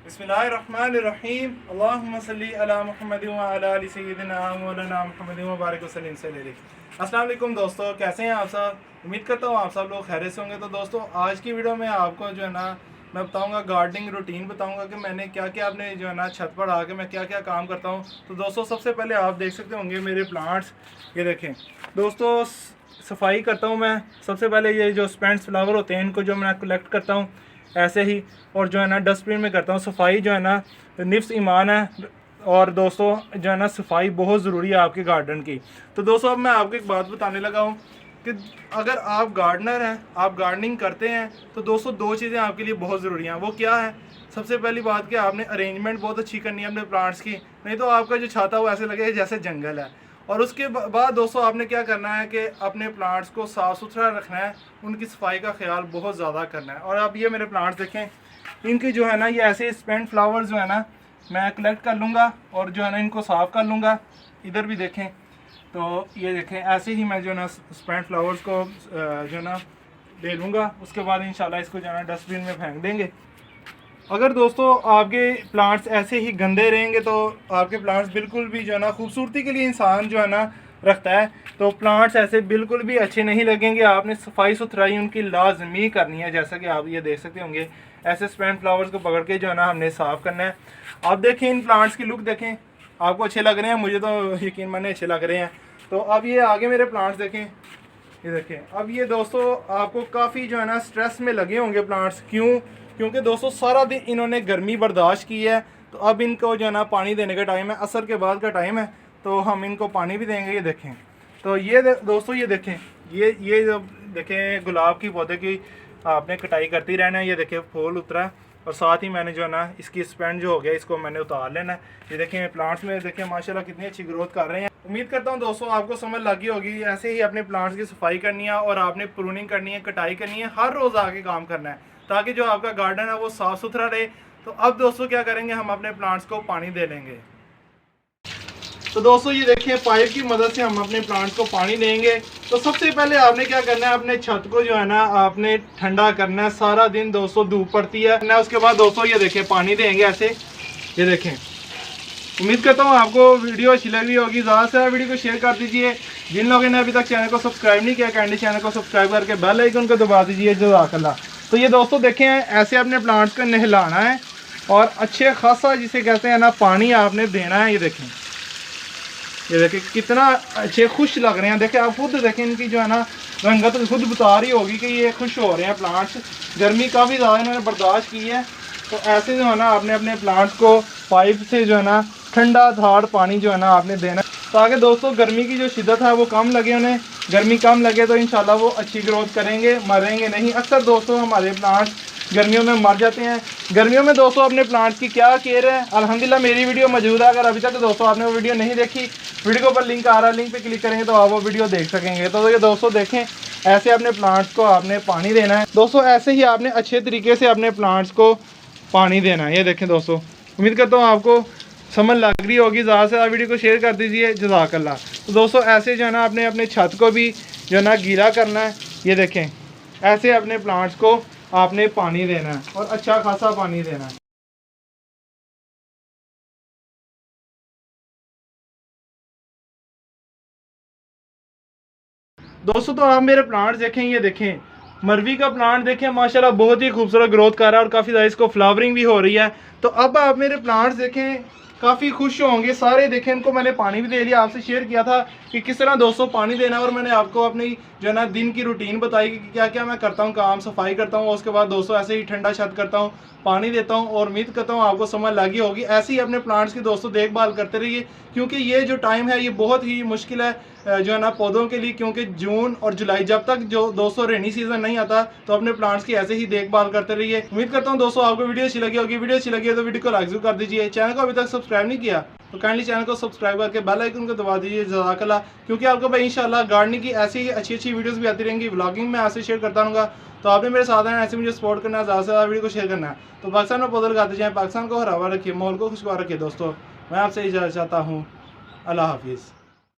बिस्मिल्लाहिर्रहमानिर्रहीम अल्लाहुम्मा सल्ली अला मुहम्मद व अला आलि सय्यिदिना मौलाना मुहम्मद व बारिक वसल्लिम अलैहि। अस्सलाम वालेकुम दोस्तों, कैसे हैं आप सब? उम्मीद करता हूँ आप सब लोग खैरियत से होंगे। तो दोस्तों आज की वीडियो में आपको जो है ना मैं बताऊंगा गार्डनिंग रूटीन बताऊंगा कि मैंने क्या क्या अपने जो है ना छत पर आके मैं क्या क्या काम करता हूँ। तो दोस्तों सबसे पहले आप देख सकते होंगे मेरे प्लांट्स, ये देखें दोस्तों, सफाई करता हूँ मैं। सबसे पहले ये जो स्पेंट्स फ्लावर होते हैं इनको जो मैं कलेक्ट करता हूँ ऐसे ही, और जो है ना डस्टबिन में करता हूँ। सफाई जो है ना निफ्स ईमान है, और दोस्तों जो है ना सफाई बहुत ज़रूरी है आपके गार्डन की। तो दोस्तों अब मैं आपको एक बात बताने लगा हूँ कि अगर आप गार्डनर हैं, आप गार्डनिंग करते हैं, तो दोस्तों दो चीज़ें आपके लिए बहुत ज़रूरी हैं। वो क्या है? सबसे पहली बात कि आपने अरेंजमेंट बहुत अच्छी करनी है अपने प्लांट्स की, नहीं तो आपका जो छाता वो ऐसे लगेगा जैसे जंगल है। और उसके बाद दोस्तों आपने क्या करना है कि अपने प्लांट्स को साफ़ सुथरा रखना है, उनकी सफाई का ख्याल बहुत ज़्यादा करना है। और आप ये मेरे प्लांट्स देखें, इनके जो है ना ये ऐसे स्पेंट फ्लावर्स जो है ना मैं कलेक्ट कर लूँगा और जो है ना इनको साफ़ कर लूँगा। इधर भी देखें, तो ये देखें ऐसे ही मैं जो है ना स्पेंट फ्लावर्स को जो है ना ले लूँगा। उसके बाद इंशाल्लाह इसको जो है ना डस्टबिन में फेंक देंगे। अगर दोस्तों आपके प्लांट्स ऐसे ही गंदे रहेंगे तो आपके प्लांट्स बिल्कुल भी जो है ना खूबसूरती के लिए इंसान जो है ना रखता है, तो प्लांट्स ऐसे बिल्कुल भी अच्छे नहीं लगेंगे। आपने सफाई सुथराई उनकी लाजमी करनी है। जैसा कि आप ये देख सकते होंगे, ऐसे स्पेंट फ्लावर्स को पकड़ के जो है ना हमने साफ़ करना है। आप देखें इन प्लांट्स की लुक देखें, आपको अच्छे लग रहे हैं, मुझे तो यकीन माने अच्छे लग रहे हैं। तो अब ये आगे मेरे प्लांट्स देखें, ये देखें। अब ये दोस्तों आपको काफ़ी जो है ना स्ट्रेस में लगे होंगे प्लांट्स, क्यों? क्योंकि दोस्तों सारा दिन इन्होंने गर्मी बर्दाश्त की है। तो अब इनको जो है ना पानी देने का टाइम है, असर के बाद का टाइम है, तो हम इनको पानी भी देंगे। ये देखें, तो ये दोस्तों ये देखें, ये जब देखें गुलाब की पौधे की आपने कटाई करती रहना है। ये देखें फूल उतरा, और साथ ही मैंने जो है ना इसकी स्पेंड जो हो गया इसको मैंने उतार लेना है। ये देखें प्लांट्स में देखें माशाल्लाह कितनी अच्छी ग्रोथ कर रहे हैं। उम्मीद करता हूँ दोस्तों आपको समझ लगी होगी। ऐसे ही अपने प्लांट्स की सफाई करनी है और आपने प्रूनिंग करनी है, कटाई करनी है, हर रोज़ आके काम करना है ताकि जो आपका गार्डन है वो साफ़ सुथरा रहे। तो अब दोस्तों क्या करेंगे, हम अपने प्लांट्स को पानी दे लेंगे। तो दोस्तों ये देखिए पाइप की मदद से हम अपने प्लांट्स को पानी देंगे। तो सबसे पहले आपने क्या करना है, अपने छत को जो है ना आपने ठंडा करना है। सारा दिन दोस्तों धूप पड़ती है ना। उसके बाद दोस्तों ये देखें पानी देंगे ऐसे, ये देखें। उम्मीद करता हूँ आपको वीडियो अच्छी लग रही होगी। ज़्यादा से ज़्यादा वीडियो को शेयर कर दीजिए। जिन लोगों ने अभी तक चैनल को सब्सक्राइब नहीं किया, कैंडी चैनल को सब्सक्राइब करके बेल आइकन को दबा दीजिए। जज़ाकल्लाह। तो ये दोस्तों देखें ऐसे अपने प्लांट्स को नहलाना है और अच्छे खासा जिसे कहते हैं ना पानी आपने देना है। ये देखें, ये देखें कितना अच्छे खुश लग रहे हैं। देखें आप खुद देखें, इनकी जो है ना रंगत खुद बता रही होगी कि ये खुश हो रहे हैं प्लांट्स। गर्मी काफ़ी ज़्यादा इन्होंने बर्दाश्त की है। तो ऐसे जो है ना आपने अपने प्लांट्स को पाइप से जो है ना ठंडा थाड़ पानी जो है ना आपने देना, ताकि दोस्तों गर्मी की जो शिद्दत है वो कम लगे। उन्हें गर्मी कम लगे तो इंशाल्लाह वो अच्छी ग्रोथ करेंगे, मरेंगे नहीं। अक्सर दोस्तों हमारे प्लांट्स गर्मियों में मर जाते हैं। गर्मियों में दोस्तों अपने प्लांट्स की क्या केयर है, अल्हम्दुलिल्लाह मेरी वीडियो मौजूद है। अगर अभी तक दोस्तों आपने वो वीडियो नहीं देखी, वीडियो के ऊपर लिंक आ रहा है, लिंक पे क्लिक करेंगे तो आप वो वीडियो देख सकेंगे। तो ये दोस्तों देखें ऐसे अपने प्लांट्स को आपने पानी देना है। दोस्तों ऐसे ही आपने अच्छे तरीके से अपने प्लांट्स को पानी देना है। ये देखें दोस्तों, उम्मीद करता हूँ आपको समझ लग रही होगी। ज़्यादा से ज़्यादा वीडियो को शेयर कर दीजिए। जज़ाकल्लाह। तो दोस्तों ऐसे जो है ना अपने अपने छत को भी जो है ना गीला करना है। ये देखें ऐसे अपने प्लांट्स को आपने पानी देना है और अच्छा खासा पानी देना है। दोस्तों तो आप मेरे प्लांट्स देखें, ये देखें मरवी का प्लांट देखें माशाल्लाह बहुत ही खूबसूरत ग्रोथ कर रहा है और काफ़ी ज़्यादा इसको फ्लावरिंग भी हो रही है। तो अब आप मेरे प्लांट्स देखें काफ़ी खुश होंगे सारे। देखें इनको मैंने पानी भी दे लिया, आपसे शेयर किया था कि किस तरह दोस्तों पानी देना है। और मैंने आपको अपनी जो है ना दिन की रूटीन बताई कि क्या क्या मैं करता हूँ, काम सफाई करता हूँ, उसके बाद दोस्तों ऐसे ही ठंडा छत करता हूँ, पानी देता हूँ। और उम्मीद करता हूँ आपको समझ लगी होगी। ऐसे ही अपने प्लांट्स की दोस्तों देखभाल करते रहिए, क्योंकि ये जो टाइम है ये बहुत ही मुश्किल है जो है ना पौधों के लिए। क्योंकि जून और जुलाई जब तक जो दोस्तों रेनी सीजन नहीं आता, तो अपने प्लांट्स की ऐसे ही देखभाल करते रहिए। उम्मीद करता हूँ दोस्तों आपको वीडियो अच्छी लगी होगी। वीडियो अच्छी लगी है तो वीडियो को लाइक जरूर कर दीजिए। चैनल को अभी तक सब्सक्राइब नहीं किया तो काइंडली चैनल को सब्सक्राइब करके बेल आइकन को दबा दीजिए। जज़ाकल्लाह। क्योंकि आपको भाई इंशाल्लाह गार्डनिंग की ऐसी ही अच्छी अच्छी वीडियोस भी आती रहेंगी, व्लॉगिंग में आपसे शेयर करता रहूँगा। तो आपने मेरे साथ आना, ऐसे मुझे सपोर्ट करना है, ज़्यादा से ज़्यादा वीडियो को शेयर करना है। तो पाकिस्तान में पौधे लगाते जाएँ, पाकिस्तान को हरा भरा रखिए, माहौल को खुशगवार रखिए। दोस्तों मैं आपसे इजाज़त चाहता हूँ। अल्लाह हाफिज़।